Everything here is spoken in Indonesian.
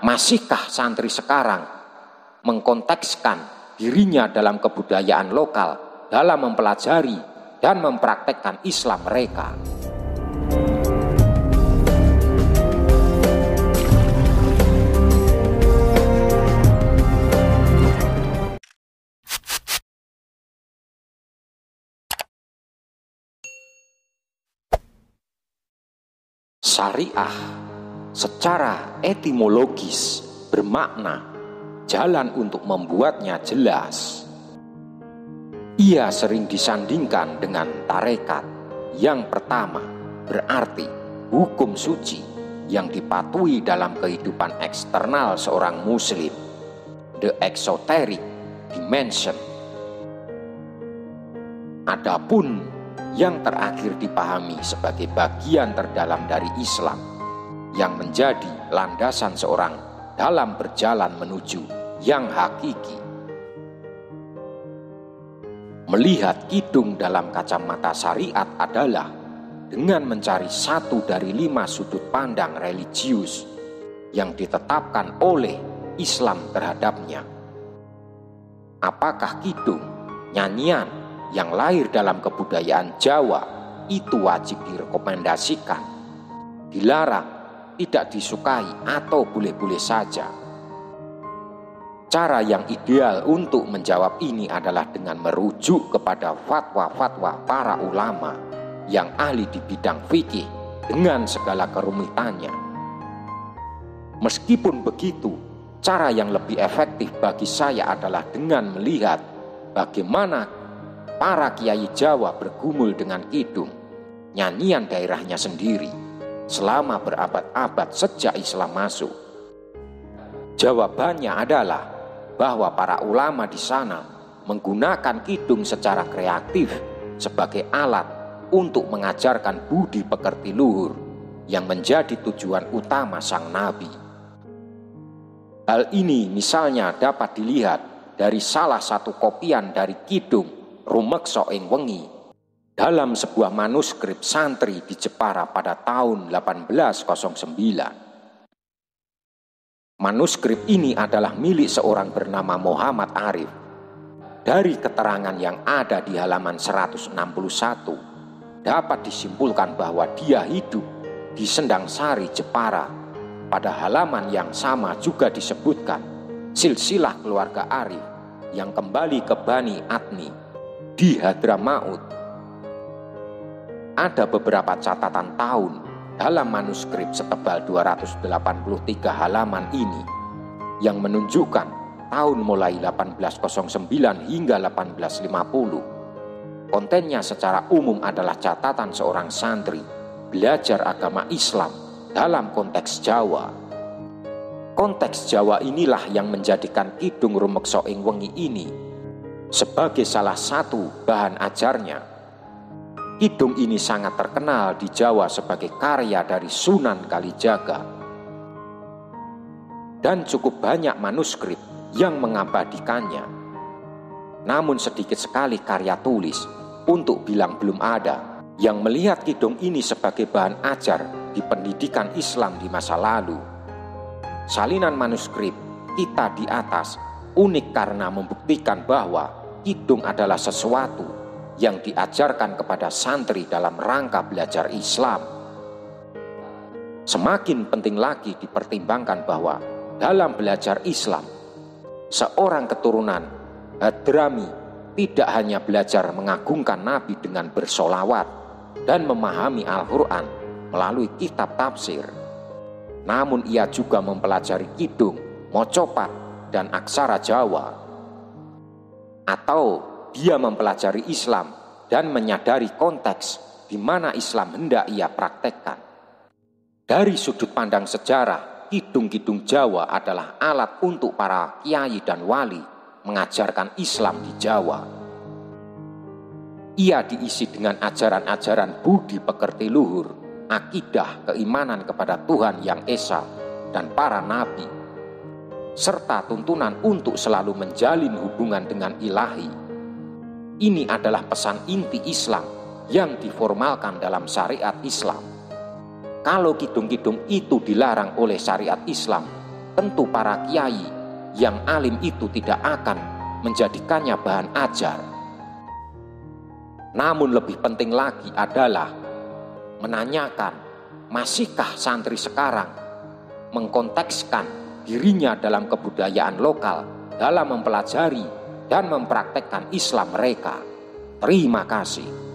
Masihkah santri sekarang mengkontekskan dirinya dalam kebudayaan lokal dalam mempelajari dan mempraktekkan Islam mereka? Syariah secara etimologis bermakna jalan untuk membuatnya jelas. Ia sering disandingkan dengan tarekat. Yang pertama berarti hukum suci yang dipatuhi dalam kehidupan eksternal seorang muslim, the exoteric dimension. Adapun yang terakhir dipahami sebagai bagian terdalam dari Islam yang menjadi landasan seorang dalam berjalan menuju yang hakiki. Melihat kidung dalam kacamata syariat adalah dengan mencari satu dari 5 sudut pandang religius yang ditetapkan oleh Islam terhadapnya. Apakah kidung, nyanyian yang lahir dalam kebudayaan Jawa itu wajib direkomendasikan, dilarang, tidak disukai, atau boleh-boleh saja? Cara yang ideal untuk menjawab ini adalah dengan merujuk kepada fatwa-fatwa para ulama yang ahli di bidang fikih dengan segala kerumitannya. Meskipun begitu, cara yang lebih efektif bagi saya adalah dengan melihat bagaimana para kiai Jawa bergumul dengan kidung, nyanyian daerahnya sendiri, selama berabad-abad sejak Islam masuk. Jawabannya adalah bahwa para ulama di sana menggunakan kidung secara kreatif sebagai alat untuk mengajarkan budi pekerti luhur yang menjadi tujuan utama sang nabi. Hal ini misalnya dapat dilihat dari salah satu kopian dari kidung Rumeksa ing Wengi dalam sebuah manuskrip santri di Jepara pada tahun 1809. Manuskrip ini adalah milik seorang bernama Muhammad Arif. Dari keterangan yang ada di halaman 161, dapat disimpulkan bahwa dia hidup di Sendang Sari, Jepara. Pada halaman yang sama juga disebutkan silsilah keluarga Arif yang kembali ke Bani Adni di Hadramaut. Ada beberapa catatan tahun dalam manuskrip setebal 283 halaman ini yang menunjukkan tahun mulai 1809 hingga 1850. Kontennya secara umum adalah catatan seorang santri belajar agama Islam dalam konteks Jawa. Konteks Jawa inilah yang menjadikan kidung Rumeksa ing Wengi ini sebagai salah satu bahan ajarnya. Kidung ini sangat terkenal di Jawa sebagai karya dari Sunan Kalijaga. Dan cukup banyak manuskrip yang mengabadikannya. Namun sedikit sekali karya tulis, untuk bilang belum ada, yang melihat kidung ini sebagai bahan ajar di pendidikan Islam di masa lalu. Salinan manuskrip kita di atas unik karena membuktikan bahwa kidung adalah sesuatu yang diajarkan kepada santri dalam rangka belajar Islam. Semakin penting lagi dipertimbangkan bahwa dalam belajar Islam, seorang keturunan Hadrami tidak hanya belajar mengagungkan Nabi dengan bersolawat dan memahami Al-Quran melalui kitab tafsir, namun ia juga mempelajari kidung, mocopat, dan aksara Jawa. Atau dia mempelajari Islam dan menyadari konteks di mana Islam hendak ia praktekkan. Dari sudut pandang sejarah, kidung-kidung Jawa adalah alat untuk para kiai dan wali mengajarkan Islam di Jawa. Ia diisi dengan ajaran-ajaran budi pekerti luhur, akidah, keimanan kepada Tuhan Yang Esa dan para nabi, serta tuntunan untuk selalu menjalin hubungan dengan ilahi. Ini adalah pesan inti Islam yang diformalkan dalam syariat Islam. Kalau kidung-kidung itu dilarang oleh syariat Islam, tentu para kiai yang alim itu tidak akan menjadikannya bahan ajar. Namun lebih penting lagi adalah menanyakan, masihkah santri sekarang mengkontekskan dirinya dalam kebudayaan lokal dalam mempelajari dan mempraktekkan Islam mereka. Terima kasih.